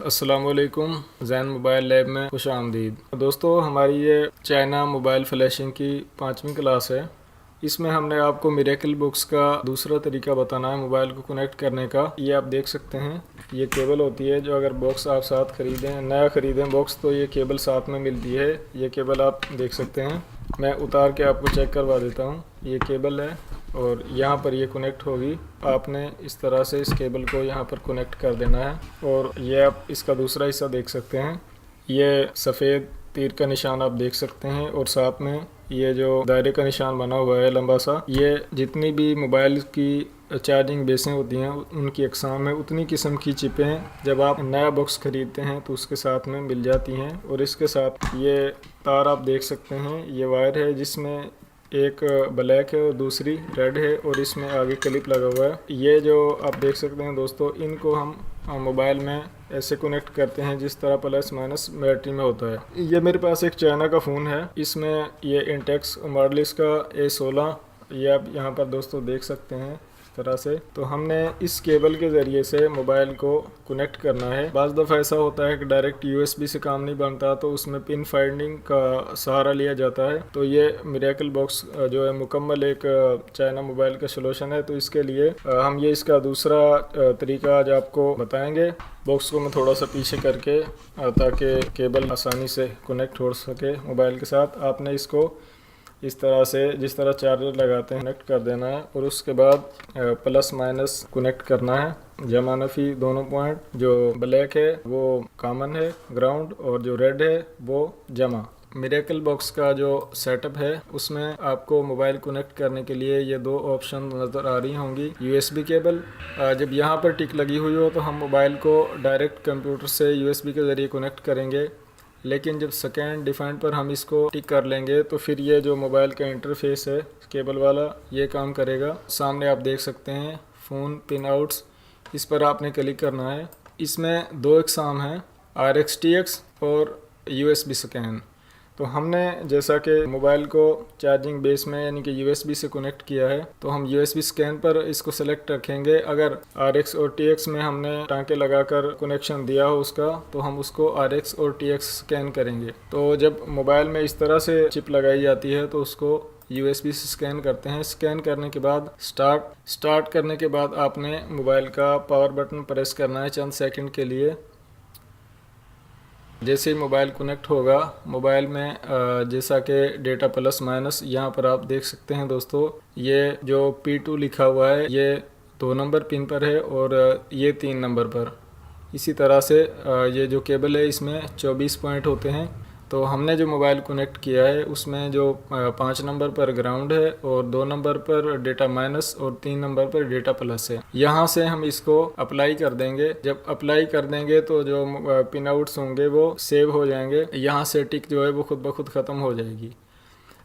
अस्सलामुअलैकुम। Jain mobile lab में खुश आमदीद। दोस्तों, हमारी ये चाइना मोबाइल फ्लैशिंग की 5वीं क्लास है। इसमें हमने आपको मिरेकल बॉक्स का दूसरा तरीका बताना है मोबाइल को कनेक्ट करने का। ये आप देख सकते हैं, ये केबल होती है जो अगर बॉक्स आप साथ ख़रीदें, नया ख़रीदें बॉक्स, तो ये केबल साथ में मिलती है। ये केबल आप देख सकते हैं, मैं उतार के आपको चेक करवा देता हूँ। ये केबल है और यहाँ पर ये कनेक्ट होगी। आपने इस तरह से इस केबल को यहाँ पर कनेक्ट कर देना है। और ये आप इसका दूसरा हिस्सा देख सकते हैं, ये सफ़ेद तीर का निशान आप देख सकते हैं और साथ में ये जो दायरे का निशान बना हुआ है लंबा सा, ये जितनी भी मोबाइल की चार्जिंग बेसें होती हैं उनकी अक़साम में उतनी किस्म की चिपें जब आप नया बॉक्स ख़रीदते हैं तो उसके साथ में मिल जाती हैं। और इसके साथ ये तार आप देख सकते हैं, ये वायर है जिसमें एक ब्लैक है और दूसरी रेड है और इसमें आगे क्लिप लगा हुआ है। ये जो आप देख सकते हैं दोस्तों, इनको हम मोबाइल में ऐसे कनेक्ट करते हैं जिस तरह प्लस माइनस बैटरी में होता है। ये मेरे पास एक चाइना का फ़ोन है, इसमें ये इंटेक्स मॉडल इसका A16, ये आप यहाँ पर दोस्तों देख सकते हैं इस तरह से। तो हमने इस केबल के ज़रिए से मोबाइल को कनेक्ट करना है। बाज़ दफ़ा ऐसा होता है कि डायरेक्ट USB से काम नहीं बनता, तो उसमें पिन फाइंडिंग का सहारा लिया जाता है। तो ये मिरेकल बॉक्स जो है मुकम्मल एक चाइना मोबाइल का सलूशन है। तो इसके लिए हम ये इसका दूसरा तरीका आज आपको बताएंगे। बॉक्स को मैं थोड़ा सा पीछे करके ताकि केबल आसानी से कनेक्ट हो सके मोबाइल के साथ, आपने इसको इस तरह से जिस तरह चार्जर लगाते हैं कनेक्ट कर देना है। और उसके बाद प्लस माइनस कनेक्ट करना है, जमा नफ़ी दोनों पॉइंट। जो ब्लैक है वो कॉमन है ग्राउंड और जो रेड है वो जमा। मिरेकल बॉक्स का जो सेटअप है उसमें आपको मोबाइल कनेक्ट करने के लिए ये दो ऑप्शन नज़र आ रही होंगी। USB केबल, जब यहाँ पर टिक लगी हुई हो तो हम मोबाइल को डायरेक्ट कंप्यूटर से USB के ज़रिए कनेक्ट करेंगे, लेकिन जब सेकेंड डिफाइन पर हम इसको टिक कर लेंगे तो फिर ये जो मोबाइल का इंटरफेस है केबल वाला, ये काम करेगा। सामने आप देख सकते हैं फ़ोन पिन आउट्स, इस पर आपने क्लिक करना है। इसमें दो इकसाम हैं, RxTx और USB स्कैन। तो हमने जैसा कि मोबाइल को चार्जिंग बेस में यानी कि USB से कनेक्ट किया है, तो हम USB स्कैन पर इसको सेलेक्ट रखेंगे। अगर RX और TX में हमने टांके लगाकर कनेक्शन दिया हो उसका, तो हम उसको RX और TX स्कैन करेंगे। तो जब मोबाइल में इस तरह से चिप लगाई जाती है तो उसको USB से स्कैन करते हैं। स्कैन करने के बाद स्टार्ट करने के बाद आपने मोबाइल का पावर बटन प्रेस करना है चंद सेकंड के लिए। जैसे ही मोबाइल कनेक्ट होगा, मोबाइल में जैसा कि डेटा प्लस माइनस यहाँ पर आप देख सकते हैं दोस्तों, ये जो P2 लिखा हुआ है ये 2 नंबर पिन पर है और ये 3 नंबर पर। इसी तरह से ये जो केबल है इसमें 24 पॉइंट होते हैं। तो हमने जो मोबाइल कनेक्ट किया है उसमें जो 5 नंबर पर ग्राउंड है और 2 नंबर पर डेटा माइनस और 3 नंबर पर डेटा प्लस है। यहाँ से हम इसको अप्लाई कर देंगे। जब अप्लाई कर देंगे तो जो पिन आउट्स होंगे वो सेव हो जाएंगे। यहाँ से टिक जो है वो खुद ब खुद ख़त्म हो जाएगी।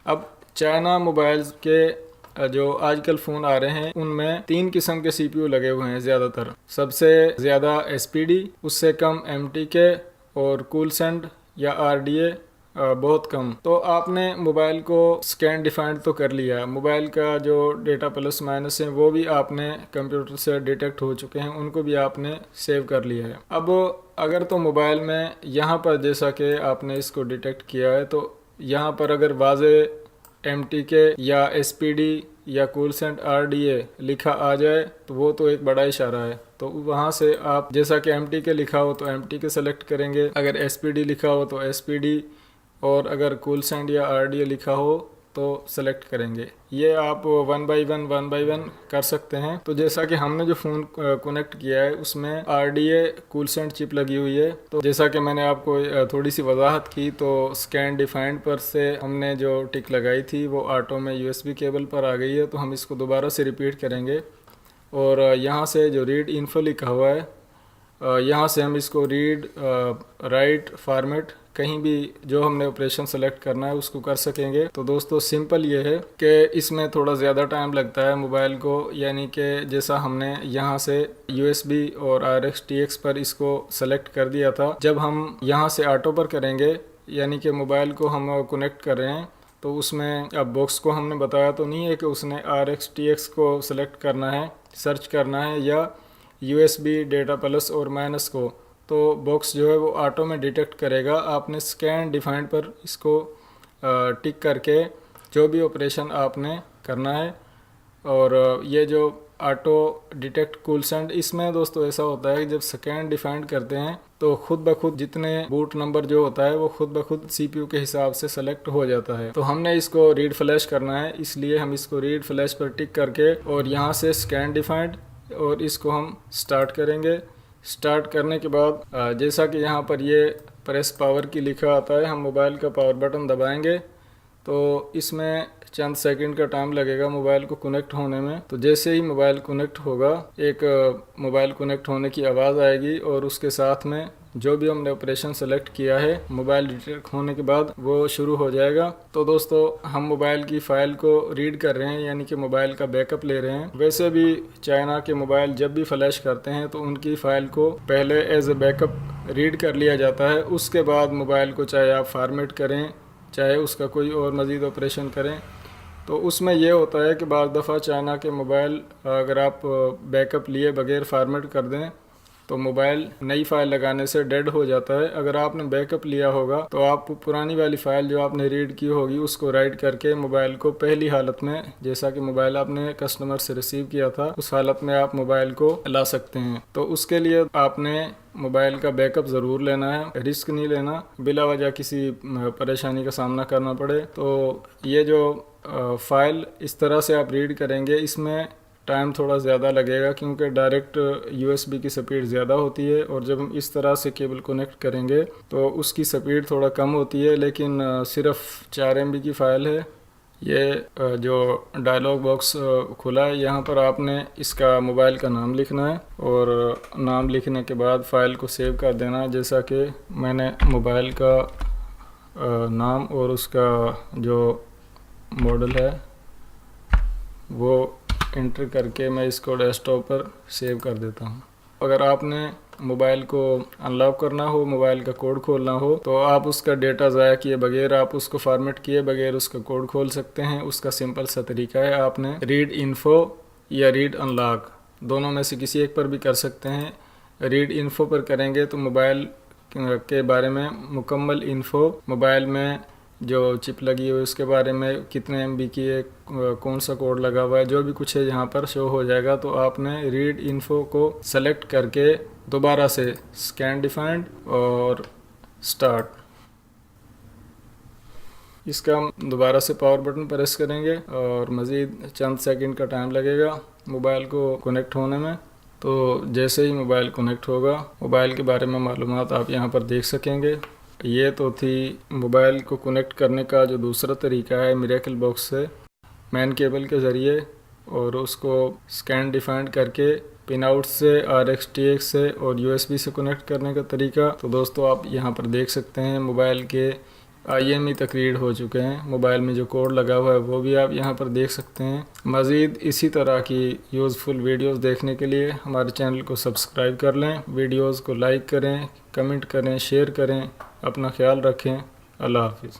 अब चाइना मोबाइल्स के जो आजकल फ़ोन आ रहे हैं उनमें 3 किस्म के CPU लगे हुए हैं ज़्यादातर। सबसे ज़्यादा SPD, उससे कम MTK और कूलसेंट या RDA बहुत कम। तो आपने मोबाइल को स्कैन डिफाइंड तो कर लिया, मोबाइल का जो डेटा प्लस माइनस है वो भी आपने कंप्यूटर से डिटेक्ट हो चुके हैं, उनको भी आपने सेव कर लिया है। अब अगर तो मोबाइल में यहाँ पर जैसा कि आपने इसको डिटेक्ट किया है, तो यहाँ पर अगर वाज़े MTK या SPD या कूलसेंट RDA लिखा आ जाए तो वो तो एक बड़ा इशारा है। तो वहाँ से आप जैसा कि MTK लिखा हो तो MTK सेलेक्ट करेंगे, अगर SPD लिखा हो तो SPD, और अगर कूलसेंट या RDA लिखा हो तो सेलेक्ट करेंगे। ये आप वन बाय वन कर सकते हैं। तो जैसा कि हमने जो फ़ोन कनेक्ट किया है उसमें RDA कूलसेंट चिप लगी हुई है। तो जैसा कि मैंने आपको थोड़ी सी वजाहत की, तो स्कैन डिफाइंड पर से हमने जो टिक लगाई थी वो ऑटो में USB केबल पर आ गई है। तो हम इसको दोबारा से रिपीट करेंगे और यहाँ से जो रीड इन्फो लिखा हुआ है, यहाँ से हम इसको रीड राइट फॉर्मेट कहीं भी जो हमने ऑपरेशन सेलेक्ट करना है उसको कर सकेंगे। तो दोस्तों सिंपल ये है कि इसमें थोड़ा ज़्यादा टाइम लगता है मोबाइल को, यानी कि जैसा हमने यहाँ से USB और RxTx पर इसको सेलेक्ट कर दिया था, जब हम यहाँ से ऑटो पर करेंगे यानी कि मोबाइल को हम कनेक्ट कर रहे हैं, तो उसमें अब बॉक्स को हमने बताया तो नहीं है कि उसने RxTx को सेलेक्ट करना है, सर्च करना है या USB डेटा प्लस और माइनस को। तो बॉक्स जो है वो ऑटो में डिटेक्ट करेगा। आपने स्कैन डिफाइंड पर इसको टिक करके जो भी ऑपरेशन आपने करना है। और ये जो ऑटो डिटेक्ट कूल सेंड, इसमें दोस्तों ऐसा होता है कि जब स्कैन डिफाइंड करते हैं तो खुद ब खुद जितने बूट नंबर जो होता है वो खुद ब खुद सीपीयू के हिसाब से सेलेक्ट हो जाता है। तो हमने इसको रीड फ्लैश करना है, इसलिए हम इसको रीड फ्लैश पर टिक करके और यहाँ से स्कैन डिफाइंड और इसको हम स्टार्ट करेंगे। स्टार्ट करने के बाद जैसा कि यहाँ पर ये प्रेस पावर की लिखा आता है, हम मोबाइल का पावर बटन दबाएंगे तो इसमें चंद सेकंड का टाइम लगेगा मोबाइल को कनेक्ट होने में। तो जैसे ही मोबाइल कनेक्ट होगा एक मोबाइल कनेक्ट होने की आवाज़ आएगी और उसके साथ में जो भी हमने ऑपरेशन सेलेक्ट किया है मोबाइल डिटेक्ट होने के बाद वो शुरू हो जाएगा। तो दोस्तों हम मोबाइल की फ़ाइल को रीड कर रहे हैं, यानी कि मोबाइल का बैकअप ले रहे हैं। वैसे भी चाइना के मोबाइल जब भी फ्लैश करते हैं तो उनकी फ़ाइल को पहले एज ए बैकअप रीड कर लिया जाता है, उसके बाद मोबाइल को चाहे आप फॉर्मेट करें चाहे उसका कोई और मज़ीद ऑपरेशन करें। तो उसमें यह होता है कि बाज़ दफ़ा चाइना के मोबाइल अगर आप बैकअप लिए बगैर फॉर्मेट कर दें तो मोबाइल नई फ़ाइल लगाने से डेड हो जाता है। अगर आपने बैकअप लिया होगा तो आप पुरानी वाली फ़ाइल जो आपने रीड की होगी उसको राइट करके मोबाइल को पहली हालत में, जैसा कि मोबाइल आपने कस्टमर से रिसीव किया था, उस हालत में आप मोबाइल को ला सकते हैं। तो उसके लिए आपने मोबाइल का बैकअप ज़रूर लेना है, रिस्क नहीं लेना बिला वजह किसी परेशानी का सामना करना पड़े। तो ये जो फ़ाइल इस तरह से आप रीड करेंगे, इसमें टाइम थोड़ा ज़्यादा लगेगा क्योंकि डायरेक्ट यूएसबी की स्पीड ज़्यादा होती है और जब हम इस तरह से केबल कनेक्ट करेंगे तो उसकी स्पीड थोड़ा कम होती है। लेकिन सिर्फ 4 MB की फ़ाइल है। ये जो डायलॉग बॉक्स खुला है यहाँ पर आपने इसका मोबाइल का नाम लिखना है और नाम लिखने के बाद फ़ाइल को सेव कर देना है। जैसा कि मैंने मोबाइल का नाम और उसका जो मॉडल है वो एंटर करके मैं इसको डेस्कटॉप पर सेव कर देता हूँ। अगर आपने मोबाइल को अनलॉक करना हो, मोबाइल का कोड खोलना हो, तो आप उसका डेटा ज़ाया किए बगैर, आप उसको फॉर्मेट किए बगैर उसका कोड खोल सकते हैं। उसका सिंपल सा तरीका है, आपने रीड इन्फो या रीड अनलॉक दोनों में से किसी एक पर भी कर सकते हैं। रीड इन्फो पर करेंगे तो मोबाइल के बारे में मुकम्मल इन्फो, मोबाइल में जो चिप लगी हुई है उसके बारे में, कितने MB की है, कौन सा कोड लगा हुआ है, जो भी कुछ है यहाँ पर शो हो जाएगा। तो आपने रीड इन्फो को सेलेक्ट करके दोबारा से स्कैन डिफाइंड और स्टार्ट, इसका हम दोबारा से पावर बटन प्रेस करेंगे और मज़ीद चंद सेकंड का टाइम लगेगा मोबाइल को कनेक्ट होने में। तो जैसे ही मोबाइल कनेक्ट होगा मोबाइल के बारे में मालूमात आप यहाँ पर देख सकेंगे। ये तो थी मोबाइल को कनेक्ट करने का जो दूसरा तरीका है मिरेकल बॉक्स से मैन केबल के ज़रिए और उसको स्कैन डिफाइंड करके पिन आउट से, RxTx से और USB से कनेक्ट करने का तरीका। तो दोस्तों आप यहाँ पर देख सकते हैं मोबाइल के IME तक रीड हो चुके हैं, मोबाइल में जो कोड लगा हुआ है वो भी आप यहाँ पर देख सकते हैं। मज़ीद इसी तरह की यूज़फुल वीडियोस देखने के लिए हमारे चैनल को सब्सक्राइब कर लें, वीडियोस को लाइक करें, कमेंट करें, शेयर करें। अपना ख्याल रखें। अल्लाह हाफिज़।